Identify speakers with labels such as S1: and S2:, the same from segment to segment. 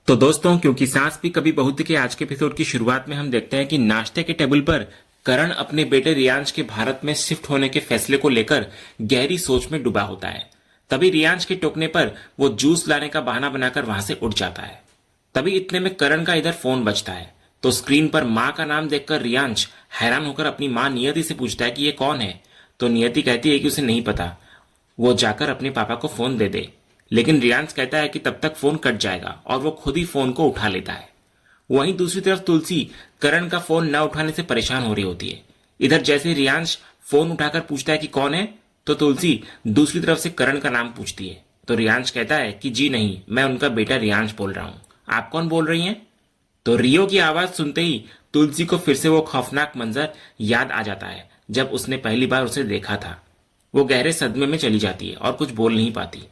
S1: तो दोस्तों, क्योंकि सास भी कभी बहू थी के आज के एपिसोड की शुरुआत में हम देखते हैं कि नाश्ते के टेबल पर करण अपने बेटे रियांश के भारत में शिफ्ट होने के फैसले को लेकर गहरी सोच में डूबा होता है। तभी रियांश के टोकने पर वो जूस लाने का बहाना बनाकर वहां से उठ जाता है। तभी इतने में करण का इधर फोन बजता है तो स्क्रीन पर माँ का नाम देखकर रियांश हैरान होकर अपनी माँ नियति से पूछता है कि ये कौन है। तो नियति कहती है कि उसे नहीं पता, वो जाकर अपने पापा को फोन दे दे। लेकिन रियांश कहता है कि तब तक फोन कट जाएगा और वो खुद ही फोन को उठा लेता है। वहीं दूसरी तरफ तुलसी करण का फोन न उठाने से परेशान हो रही होती है। इधर जैसे रियांश फोन उठाकर पूछता है कि कौन है, तो तुलसी दूसरी तरफ से करण का नाम पूछती है। तो रियांश कहता है कि जी नहीं, मैं उनका बेटा रियांश बोल रहा हूँ, आप कौन बोल रही हैं? तो रियो की आवाज सुनते ही तुलसी को फिर से वो खौफनाक मंजर याद आ जाता है जब उसने पहली बार उसे देखा था। वो गहरे सदमे में चली जाती है और कुछ बोल नहीं पाती।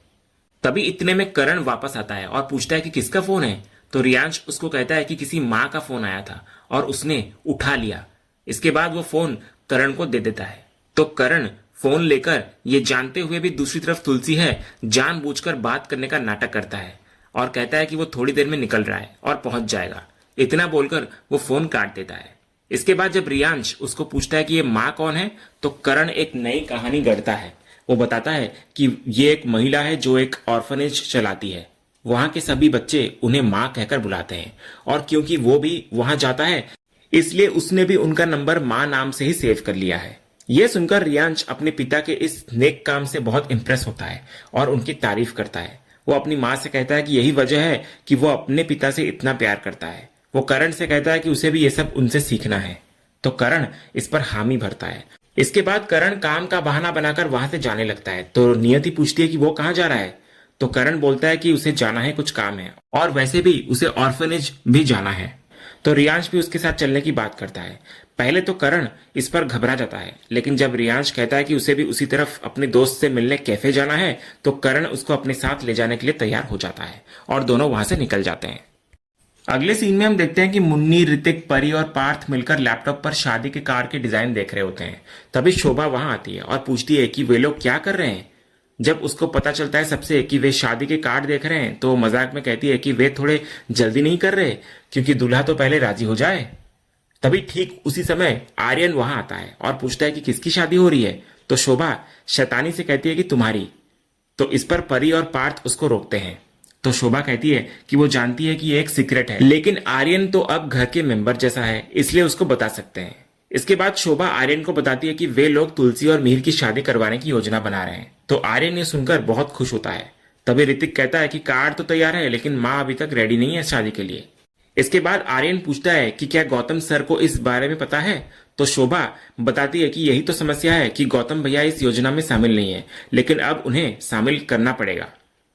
S1: तभी इतने में करण वापस आता है और पूछता है कि किसका फोन है। तो रियांश उसको कहता है कि किसी माँ का फोन आया था और उसने उठा लिया। इसके बाद वो फोन करण को दे देता है। तो करण फोन लेकर ये जानते हुए भी दूसरी तरफ तुलसी है जानबूझकर बात करने का नाटक करता है और कहता है कि वो थोड़ी देर में निकल रहा है और पहुंच जाएगा। इतना बोलकर वो फोन काट देता है। इसके बाद जब रियांश उसको पूछता है कि ये माँ कौन है, तो करण एक नई कहानी गढ़ता है। वो बताता है कि ये एक महिला है जो एक ऑर्फनेज चलाती है। वहां के सभी बच्चे उन्हें माँ कहकर बुलाते हैं और क्योंकि वो भी वहां जाता है इसलिए उसने भी उनका नंबर माँ नाम से ही सेव कर लिया है। यह सुनकर रियांश अपने पिता के इस नेक काम से बहुत इंप्रेस होता है और उनकी तारीफ करता है। वो अपनी माँ से कहता है कि यही वजह है कि वो अपने पिता से इतना प्यार करता है। वो करण से कहता है कि उसे भी ये सब उनसे सीखना है। तो करण इस पर हामी भरता है। इसके बाद करण काम का बहाना बनाकर वहां से जाने लगता है। तो नियति पूछती है कि वो कहाँ जा रहा है। तो करण बोलता है कि उसे जाना है, कुछ काम है और वैसे भी उसे ऑर्फनेज भी जाना है। तो रियांश भी उसके साथ चलने की बात करता है। पहले तो करण इस पर घबरा जाता है, लेकिन जब रियांश कहता है कि उसे भी उसी तरफ अपने दोस्त से मिलने कैफे जाना है तो करण उसको अपने साथ ले जाने के लिए तैयार हो जाता है और दोनों वहां से निकल जाते हैं। अगले सीन में हम देखते हैं कि मुन्नी, ऋतिक, परी और पार्थ मिलकर लैपटॉप पर शादी के कार्ड के डिजाइन देख रहे होते हैं। तभी शोभा वहां आती है और पूछती है कि वे लोग क्या कर रहे हैं। जब उसको पता चलता है सबसे कि वे शादी के कार्ड देख रहे हैं तो वो मजाक में कहती है कि वे थोड़े जल्दी नहीं कर रहे क्योंकि दूल्हा तो पहले राजी हो जाए। तभी ठीक उसी समय आर्यन वहां आता है और पूछता है कि किसकी शादी हो रही है। तो शोभा शैतानी से कहती है कि तुम्हारी। तो इस पर परी और पार्थ उसको रोकते हैं। तो शोभा कहती है कि वो जानती है कि ये एक सीक्रेट है, लेकिन आर्यन तो अब घर के मेंबर जैसा है इसलिए उसको बता सकते हैं। इसके बाद शोभा आर्यन को बताती है कि वे लोग तुलसी और मिहिर की शादी करवाने की योजना बना रहे हैं। तो आर्यन ये सुनकर बहुत खुश होता है। तभी ऋतिक कहता है कि कार्ड तो तैयार है लेकिन माँ अभी तक रेडी नहीं है शादी के लिए। इसके बाद आर्यन पूछता है कि क्या गौतम सर को इस बारे में पता है। तो शोभा बताती है कि यही तो समस्या है कि गौतम भैया इस योजना में शामिल नहीं है, लेकिन अब उन्हें शामिल करना पड़ेगा।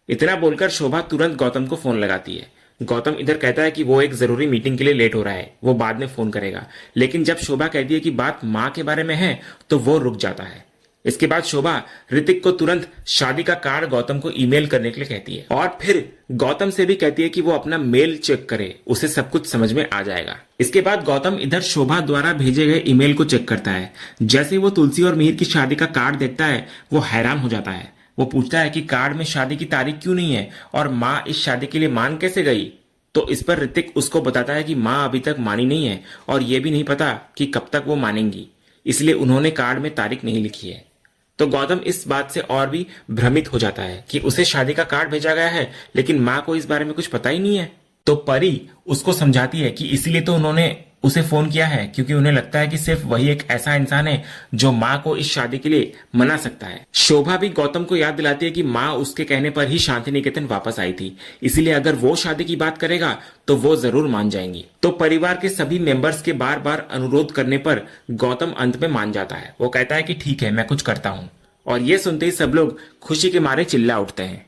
S1: इतना बोलकर शोभा तुरंत गौतम को फोन लगाती है। गौतम इधर कहता है कि वो एक जरूरी मीटिंग के लिए लेट हो रहा है, वो बाद में फोन करेगा। लेकिन जब शोभा कहती है कि बात माँ के बारे में है तो वो रुक जाता है। इसके बाद शोभा ऋतिक को तुरंत शादी का कार्ड गौतम को ईमेल करने के लिए कहती है और फिर गौतम से भी कहती है कि वो अपना मेल चेक करे, उसे सब कुछ समझ में आ जाएगा। इसके बाद गौतम इधर शोभा द्वारा भेजे गए ईमेल को चेक करता है। जैसे वो तुलसी और मिहिर की शादी का कार्ड देखता है वो हैरान हो जाता है। वो पूछता है कि कार्ड में शादी की तारीख क्यों नहीं है और माँ इस शादी के लिए मान कैसे गई। तो इस पर ऋतिक उसको बताता है कि माँ अभी तक मानी नहीं है और ये भी नहीं पता कि कब तक वो मानेंगी, इसलिए उन्होंने कार्ड में तारीख नहीं लिखी है। तो गौतम इस बात से और भी भ्रमित हो जाता है कि उसे शादी का कार्ड भेजा गया है लेकिन माँ को इस बारे में कुछ पता ही नहीं है। तो परी उसको समझाती है कि इसीलिए तो उन्होंने उसे फोन किया है क्योंकि उन्हें लगता है कि सिर्फ वही एक ऐसा इंसान है जो माँ को इस शादी के लिए मना सकता है। शोभा भी गौतम को याद दिलाती है कि माँ उसके कहने पर ही शांति निकेतन वापस आई थी, इसीलिए अगर वो शादी की बात करेगा तो वो जरूर मान जाएंगी। तो परिवार के सभी मेंबर्स के बार बार अनुरोध करने पर गौतम अंत में मान जाता है। वो कहता है कि ठीक है, मैं कुछ करता हूँ। और ये सुनते ही सब लोग खुशी के मारे चिल्ला उठते हैं।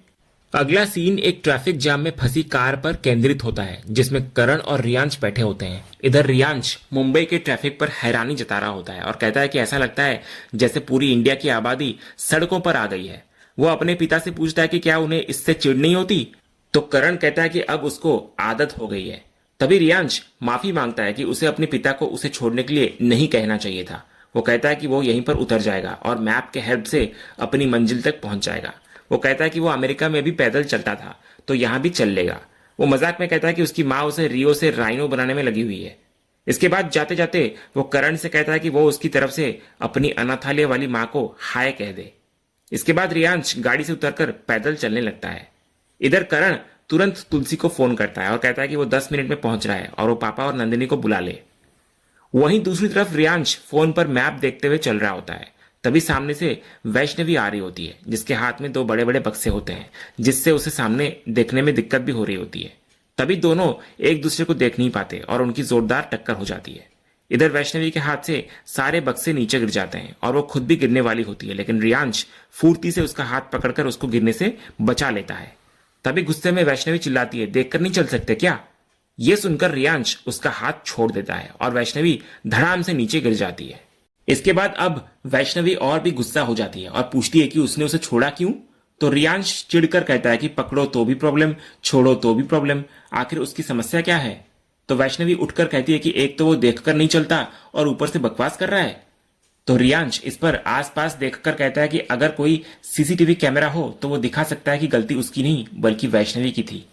S1: अगला सीन एक ट्रैफिक जाम में फंसी कार पर केंद्रित होता है जिसमें करण और रियांश बैठे होते हैं। इधर रियांश मुंबई के ट्रैफिक पर हैरानी जता रहा होता है और कहता है कि ऐसा लगता है जैसे पूरी इंडिया की आबादी सड़कों पर आ गई है। वो अपने पिता से पूछता है कि क्या उन्हें इससे चिढ़ नहीं होती। तो करण कहता है कि अब उसको आदत हो गई है। तभी रियांश माफी मांगता है कि उसे अपने पिता को उसे छोड़ने के लिए नहीं कहना चाहिए था। वो कहता है कि वो यहीं पर उतर जाएगा और मैप के हेल्प से अपनी मंजिल तक पहुंच जाएगा। वो कहता है कि वो अमेरिका में भी पैदल चलता था तो यहाँ भी चल लेगा। वो मजाक में कहता है कि उसकी माँ उसे रियो से राइनो बनाने में लगी हुई है। इसके बाद जाते जाते वो करण से कहता है कि वो उसकी तरफ से अपनी अनाथालय वाली माँ को हाय कह दे। इसके बाद रियांश गाड़ी से उतरकर पैदल चलने लगता है। इधर करण तुरंत तुलसी को फोन करता है और कहता है कि वो 10 मिनट में पहुंच रहा है और वो पापा और नंदिनी को बुला ले। वहीं दूसरी तरफ रियांश फोन पर मैप देखते हुए चल रहा होता है। तभी सामने से वैष्णवी आ रही होती है, जिसके हाथ में 2 बड़े बड़े बक्से होते हैं, जिससे उसे सामने देखने में दिक्कत भी हो रही होती है। तभी दोनों एक दूसरे को देख नहीं पाते और उनकी जोरदार टक्कर हो जाती है। इधर वैष्णवी के हाथ से सारे बक्से नीचे गिर जाते हैं और वो खुद भी गिरने वाली होती है, लेकिन रियांश फुर्ती से उसका हाथ पकड़कर उसको गिरने से बचा लेता है। तभी गुस्से में वैष्णवी चिल्लाती है, देखकर नहीं चल सकते क्या? ये सुनकर रियांश उसका हाथ छोड़ देता है और वैष्णवी धड़ाम से नीचे गिर जाती है। इसके बाद अब वैष्णवी और भी गुस्सा हो जाती है और पूछती है कि उसने उसे छोड़ा क्यों? तो रियांश चिढ़कर कहता है कि पकड़ो तो भी प्रॉब्लम, छोड़ो तो भी प्रॉब्लम, आखिर उसकी समस्या क्या है? तो वैष्णवी उठकर कहती है कि एक तो वो देखकर नहीं चलता और ऊपर से बकवास कर रहा है। तो रियांश इस पर आसपास देखकर कहता है कि अगर कोई सीसीटीवी कैमरा हो तो वो दिखा सकता है कि गलती उसकी नहीं बल्कि वैष्णवी की थी।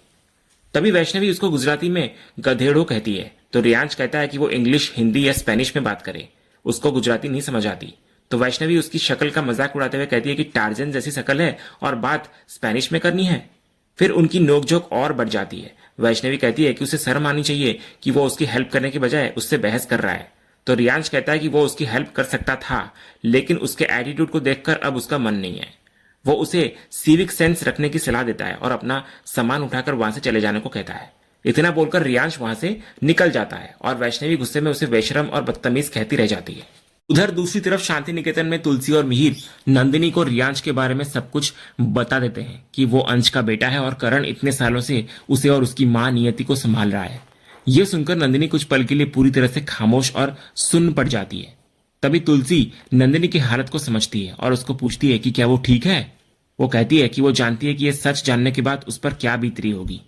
S1: तभी वैष्णवी उसको गुजराती में गधेड़ो कहती है। तो रियांश कहता है कि वो इंग्लिश, हिंदी या स्पेनिश में बात करे, उसको गुजराती नहीं समझ आती। तो वैष्णवी उसकी शक्ल का मजाक उड़ाते हुए कहती है कि टार्जन जैसी शक्ल है और बात स्पेनिश में करनी है। फिर उनकी नोकझोंक और बढ़ जाती है। वैष्णवी कहती है कि उसे शर्म आनी चाहिए कि वो उसकी हेल्प करने के बजाय उससे बहस कर रहा है। तो रियांश कहता है कि वो उसकी हेल्प कर सकता था, लेकिन उसके एटीट्यूड को देखकर अब उसका मन नहीं है। वो उसे सिविक सेंस रखने की सलाह देता है और अपना सामान उठाकर वहां से चले जाने को कहता है। इतना बोलकर रियांश वहां से निकल जाता है और वैष्णवी गुस्से में उसे बेशरम और बदतमीज कहती रह जाती है। उधर दूसरी तरफ शांति निकेतन में तुलसी और मिहिर नंदिनी को रियांश के बारे में सब कुछ बता देते हैं कि वो अंश का बेटा है और करण इतने सालों से उसे और उसकी मां नियति को संभाल रहा है। यह सुनकर नंदिनी कुछ पल के लिए पूरी तरह से खामोश और सुन्न पड़ जाती है। तभी तुलसी नंदिनी की हालत को समझती है और उसको पूछती है कि क्या वो ठीक है। वो कहती है कि वो जानती है कि यह सच जानने के बाद उस पर क्या बीत रही होगी,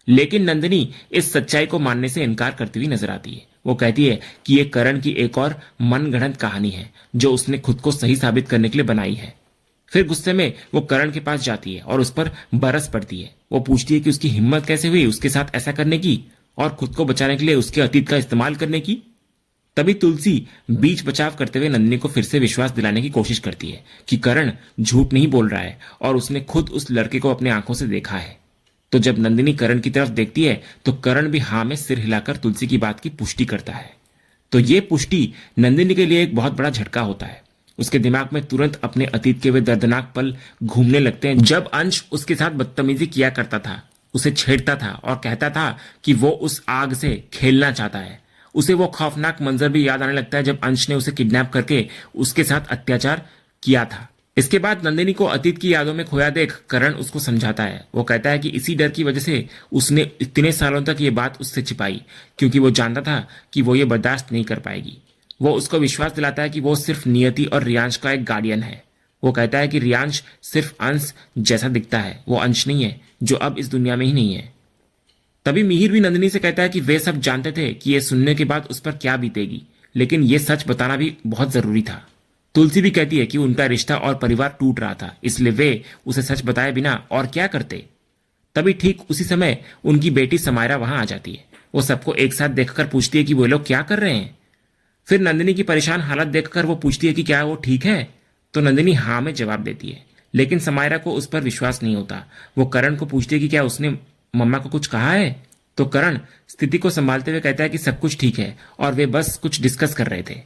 S1: लेकिन नंदिनी इस सच्चाई को मानने से इनकार करती हुई नजर आती है। वो कहती है कि यह करण की एक और मनगढ़ंत कहानी है जो उसने खुद को सही साबित करने के लिए बनाई है। फिर गुस्से में वो करण के पास जाती है और उस पर बरस पड़ती है। वो पूछती है कि उसकी हिम्मत कैसे हुई उसके साथ ऐसा करने की और खुद को बचाने के लिए उसके अतीत का इस्तेमाल करने की। तभी तुलसी बीच बचाव करते हुए नंदिनी को फिर से विश्वास दिलाने की कोशिश करती है कि करण झूठ नहीं बोल रहा है और उसने खुद उस लड़के को अपनी आंखों से देखा है। तो जब नंदिनी करण की तरफ देखती है तो करण भी हाँ में सिर हिलाकर तुलसी की बात की पुष्टि करता है। तो ये पुष्टि नंदिनी के लिए एक बहुत बड़ा झटका होता है। उसके दिमाग में तुरंत अपने अतीत के वे दर्दनाक पल घूमने लगते हैं जब अंश उसके साथ बदतमीजी किया करता था, उसे छेड़ता था और कहता था कि वो उस आग से खेलना चाहता है। उसे वो खौफनाक मंजर भी याद आने लगता है जब अंश ने उसे किडनैप करके उसके साथ अत्याचार किया था। इसके बाद नंदिनी को अतीत की यादों में खोया देख करण उसको समझाता है। वो कहता है कि इसी डर की वजह से उसने इतने सालों तक ये बात उससे छिपाई, क्योंकि वो जानता था कि वो ये बर्दाश्त नहीं कर पाएगी। वो उसको विश्वास दिलाता है कि वो सिर्फ नियति और रियांश का एक गार्डियन है। वो कहता है कि रियांश सिर्फ अंश जैसा दिखता है, वो अंश नहीं है जो अब इस दुनिया में ही नहीं है। तभी मिहिर भी नंदिनी से कहता है कि वे सब जानते थे कि ये सुनने के बाद उस पर क्या बीतेगी, लेकिन ये सच बताना भी बहुत जरूरी था। तुलसी भी कहती है कि उनका रिश्ता और परिवार टूट रहा था, इसलिए वे उसे सच बताए बिना और क्या करते। तभी ठीक उसी समय उनकी बेटी समायरा वहां आ जाती है। वो सबको एक साथ देखकर पूछती है कि वो लोग क्या कर रहे हैं। फिर नंदिनी की परेशान हालत देखकर वो पूछती है कि क्या वो ठीक है। तो नंदिनी हाँ में जवाब देती है, लेकिन समायरा को उस पर विश्वास नहीं होता। वो करण को पूछती है कि क्या उसने मम्मा को कुछ कहा है। तो करण स्थिति को संभालते हुए कहता है कि सब कुछ ठीक है और वे बस कुछ डिस्कस कर रहे थे।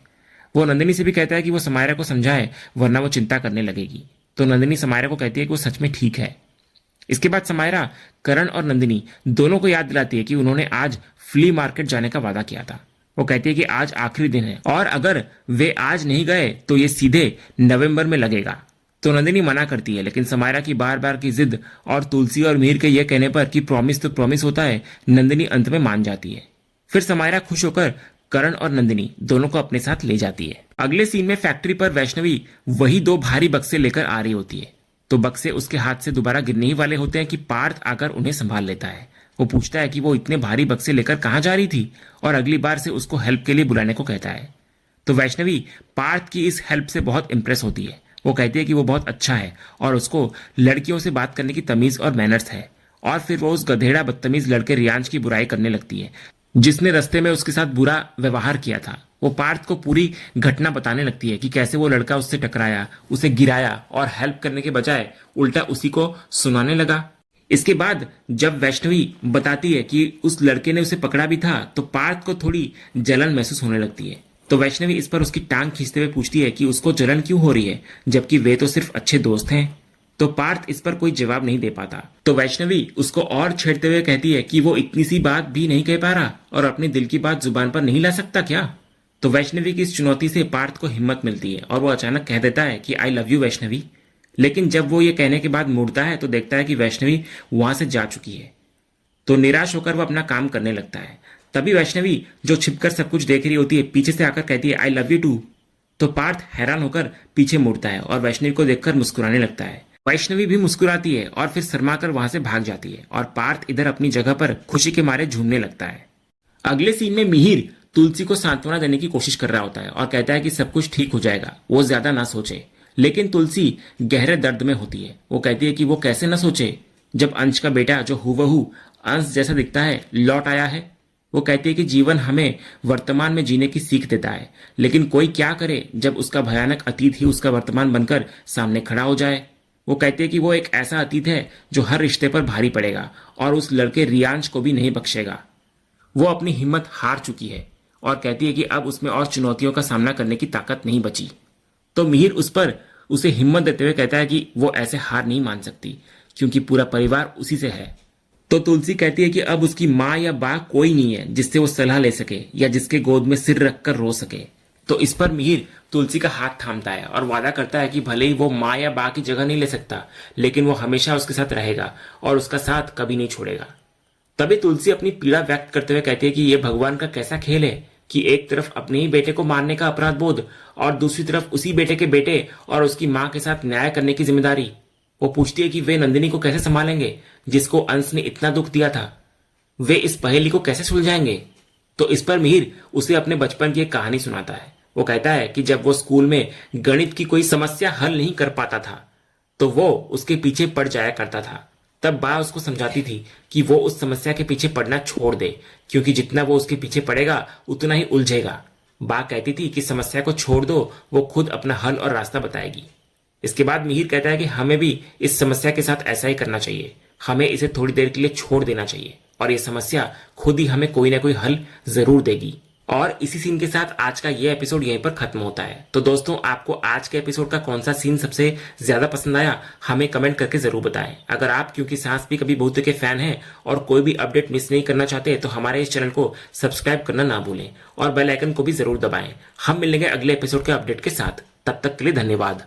S1: वो नंदिनी से भी कहता है कि वो समायरा को समझाए वरना वो चिंता करने लगेगी। तो नंदिनी समायरा को कहती है कि वो सच में ठीक है। इसके बाद समायरा करण और नंदिनी दोनों को याद दिलाती है कि उन्होंने आज फ्ली मार्केट जाने का वादा किया था। वो कहती है कि आज आखिरी दिन है और अगर वे आज नहीं गए तो ये सीधे नवंबर में लगेगा। तो नंदिनी मना करती है, लेकिन समायरा की बार बार की जिद और तुलसी और मीर के यह कहने पर कि प्रॉमिस तो प्रॉमिस होता है, नंदिनी अंत में मान जाती है। फिर समायरा खुश होकर करण और नंदिनी दोनों को अपने साथ ले जाती है। अगले सीन में फैक्ट्री पर वैष्णवी वही 2 भारी बक्से लेकर आ रही होती है। तो बक्से उसके हाथ से दोबारा गिरने ही वाले होते हैं कि पार्थ आकर उन्हें संभाल लेता है। वो पूछता है कि वो इतने भारी बक्से लेकर कहाँ जा रही थी और अगली बार से उसको हेल्प के लिए बुलाने को कहता है। तो वैष्णवी पार्थ की इस हेल्प से बहुत इंप्रेस होती है। वो कहती है कि वो बहुत अच्छा है और उसको लड़कियों से बात करने की तमीज और मैनर्स है और फिर वो उस गधेड़ा बदतमीज लड़के रियांश की बुराई करने लगती है जिसने रास्ते में उसके साथ बुरा व्यवहार किया था। वो पार्थ को पूरी घटना बताने लगती है कि कैसे वो लड़का उससे टकराया, उसे गिराया और हेल्प करने के बजाय उल्टा उसी को सुनाने लगा। इसके बाद जब वैष्णवी बताती है कि उस लड़के ने उसे पकड़ा भी था तो पार्थ को थोड़ी जलन महसूस होने लगती है। तो वैष्णवी इस पर उसकी टांग खींचते हुए पूछती है कि उसको जलन क्यों हो रही है जबकि वे तो सिर्फ अच्छे दोस्त हैं। तो पार्थ इस पर कोई जवाब नहीं दे पाता। तो वैष्णवी उसको और छेड़ते हुए कहती है कि वो इतनी सी बात भी नहीं कह पा रहा और अपने दिल की बात जुबान पर नहीं ला सकता क्या। तो वैष्णवी की इस चुनौती से पार्थ को हिम्मत मिलती है और वो अचानक कह देता है कि आई लव यू वैष्णवी। लेकिन जब वो ये कहने के बाद मुड़ता है तो देखता है कि वैष्णवी वहां से जा चुकी है। तो निराश होकर वो अपना काम करने लगता है। तभी वैष्णवी जो छिपकर सब कुछ देख रही होती है पीछे से आकर कहती है आई लव यू टू। तो पार्थ हैरान होकर पीछे मुड़ता है और वैष्णवी को देखकर मुस्कुराने लगता है। वैष्णवी भी मुस्कुराती है और फिर शर्माकर वहां से भाग जाती है और पार्थ इधर अपनी जगह पर खुशी के मारे झूमने लगता है। अगले सीन में मिहिर तुलसी को सांत्वना देने की कोशिश कर रहा होता है और कहता है कि सब कुछ ठीक हो जाएगा, वो ज्यादा ना सोचे। लेकिन तुलसी गहरे दर्द में होती है। वो कहती है कि वो कैसे न सोचे जब अंश का बेटा जो हूबहू अंश जैसा दिखता है लौट आया है। वो कहती है कि जीवन हमें वर्तमान में जीने की सीख देता है, लेकिन कोई क्या करे जब उसका भयानक अतीत ही उसका वर्तमान बनकर सामने खड़ा हो जाए। वो कहती है कि वो एक ऐसा अतीत है जो हर रिश्ते पर भारी पड़ेगा और उस लड़के रियांश को भी नहीं बख्शेगा। वो अपनी हिम्मत हार चुकी है और कहती है कि अब उसमें और चुनौतियों का सामना करने की ताकत नहीं बची। तो मिहिर उस पर उसे हिम्मत देते हुए कहता है कि वो ऐसे हार नहीं मान सकती क्योंकि पूरा परिवार उसी से है। तो तुलसी कहती है कि अब उसकी माँ या बा कोई नहीं है जिससे वो सलाह ले सके या जिसके गोद में सिर रखकर रो सके। तो इस पर मिहिर तुलसी का हाथ थामता है और वादा करता है कि भले ही वो माँ या बा की जगह नहीं ले सकता, लेकिन वो हमेशा उसके साथ रहेगा और उसका साथ कभी नहीं छोड़ेगा। तभी तुलसी अपनी पीड़ा व्यक्त करते हुए कहती है कि यह भगवान का कैसा खेल है कि एक तरफ अपने ही बेटे को मारने का अपराध बोध और दूसरी तरफ उसी बेटे के बेटे और उसकी माँ के साथ न्याय करने की जिम्मेदारी। वो पूछती है कि वे नंदिनी को कैसे संभालेंगे जिसको अंश ने इतना दुख दिया था। वे इस पहेली को कैसे सुलझाएंगे। तो इस पर मिहिर उसे अपने बचपन की एक कहानी सुनाता है। वो कहता है कि जब वो स्कूल में गणित की कोई समस्या हल नहीं कर पाता था तो वो उसके पीछे पड़ जाया करता था। तब बा उसको समझाती थी कि वो उस समस्या के पीछे पड़ना छोड़ दे क्योंकि जितना वो उसके पीछे पड़ेगा उतना ही उलझेगा। बा कहती थी कि समस्या को छोड़ दो, वो खुद अपना हल और रास्ता बताएगी। इसके बाद मिहिर कहता है कि हमें भी इस समस्या के साथ ऐसा ही करना चाहिए। हमें इसे थोड़ी देर के लिए छोड़ देना चाहिए और ये समस्या खुद ही हमें कोई ना कोई हल जरूर देगी। और इसी सीन के साथ आज का ये एपिसोड यहीं पर खत्म होता है। तो दोस्तों, आपको आज के एपिसोड का कौन सा सीन सबसे ज्यादा पसंद आया हमें कमेंट करके जरूर बताएं। अगर आप क्योंकि सास भी कभी बहुत के फैन हैं और कोई भी अपडेट मिस नहीं करना चाहते तो हमारे इस चैनल को सब्सक्राइब करना ना भूलें और बेल आइकन को भी जरूर दबाएं। हम मिलेंगे अगले एपिसोड के अपडेट के साथ। तब तक के लिए धन्यवाद।